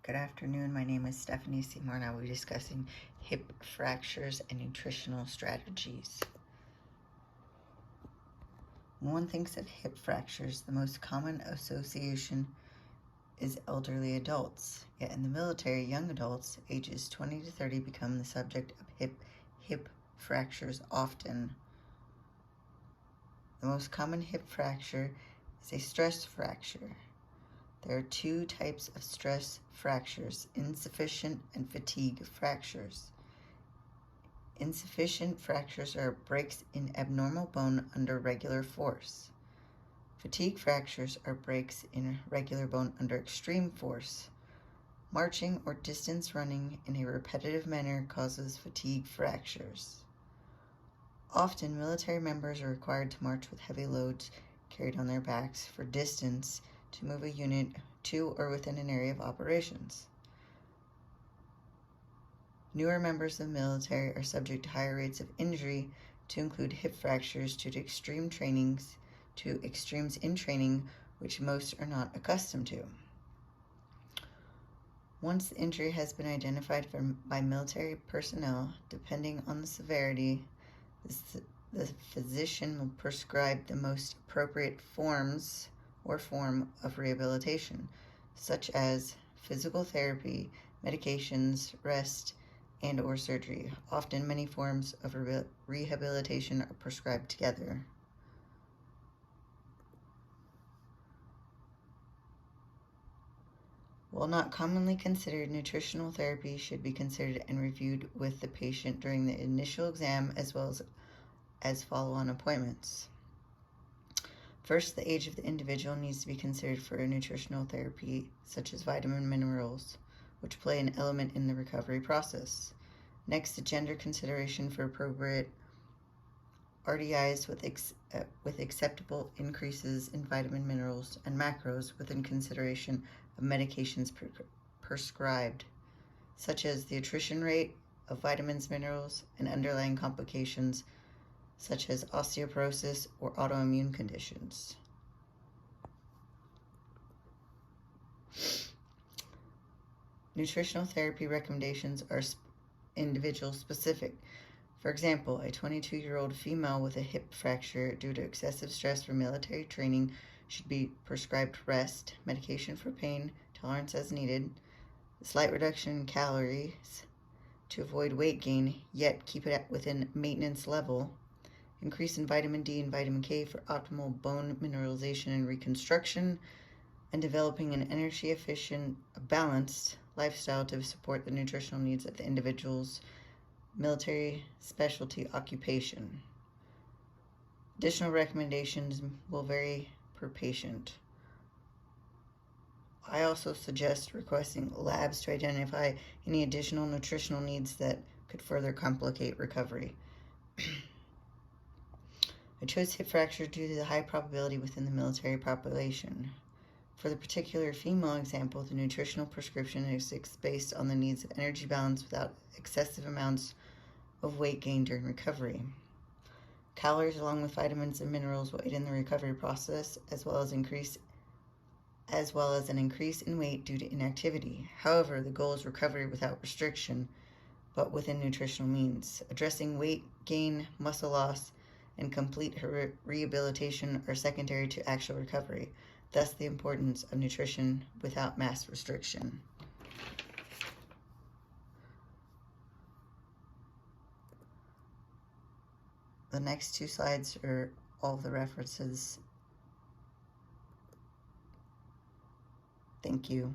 Good afternoon. My name is Stephanie Seymour, and I will be discussing hip fractures and nutritional strategies. When one thinks of hip fractures, the most common association is elderly adults. Yet in the military, young adults, ages 20 to 30, become the subject of hip fractures often. The most common hip fracture is a stress fracture. There are two types of stress fractures, insufficient and fatigue fractures. Insufficient fractures are breaks in abnormal bone under regular force. Fatigue fractures are breaks in regular bone under extreme force. Marching or distance running in a repetitive manner causes fatigue fractures. Often, military members are required to march with heavy loads carried on their backs for distance to move a unit to or within an area of operations. Newer members of the military are subject to higher rates of injury, to include hip fractures due to extremes in training, which most are not accustomed to. Once the injury has been identified by military personnel, depending on the severity, the physician will prescribe the most appropriate form of rehabilitation, such as physical therapy, medications, rest, and/or surgery. Often, many forms of rehabilitation are prescribed together. While not commonly considered, nutritional therapy should be considered and reviewed with the patient during the initial exam as well as follow-on appointments. First, the age of the individual needs to be considered for nutritional therapy, such as vitamin minerals, which play an element in the recovery process. Next, the gender consideration for appropriate RDIs with acceptable increases in vitamin minerals and macros within consideration of medications prescribed, such as the attrition rate of vitamins, minerals, and underlying complications such as osteoporosis or autoimmune conditions. Nutritional therapy recommendations are individual specific. For example, a 22-year-old female with a hip fracture due to excessive stress from military training should be prescribed rest, medication for pain, tolerance as needed, a slight reduction in calories to avoid weight gain, yet keep it within maintenance level, increase in vitamin D and vitamin K for optimal bone mineralization and reconstruction, and developing an energy-efficient, balanced lifestyle to support the nutritional needs of the individual's military specialty occupation. Additional recommendations will vary per patient. I also suggest requesting labs to identify any additional nutritional needs that could further complicate recovery. I chose hip fracture due to the high probability within the military population. For the particular female example, the nutritional prescription is based on the needs of energy balance without excessive amounts of weight gain during recovery. Calories along with vitamins and minerals will aid in the recovery process, as well as an increase in weight due to inactivity. However, the goal is recovery without restriction, but within nutritional means. Addressing weight gain, muscle loss, and complete rehabilitation are secondary to actual recovery. Thus, the importance of nutrition without mass restriction. The next two slides are all the references. Thank you.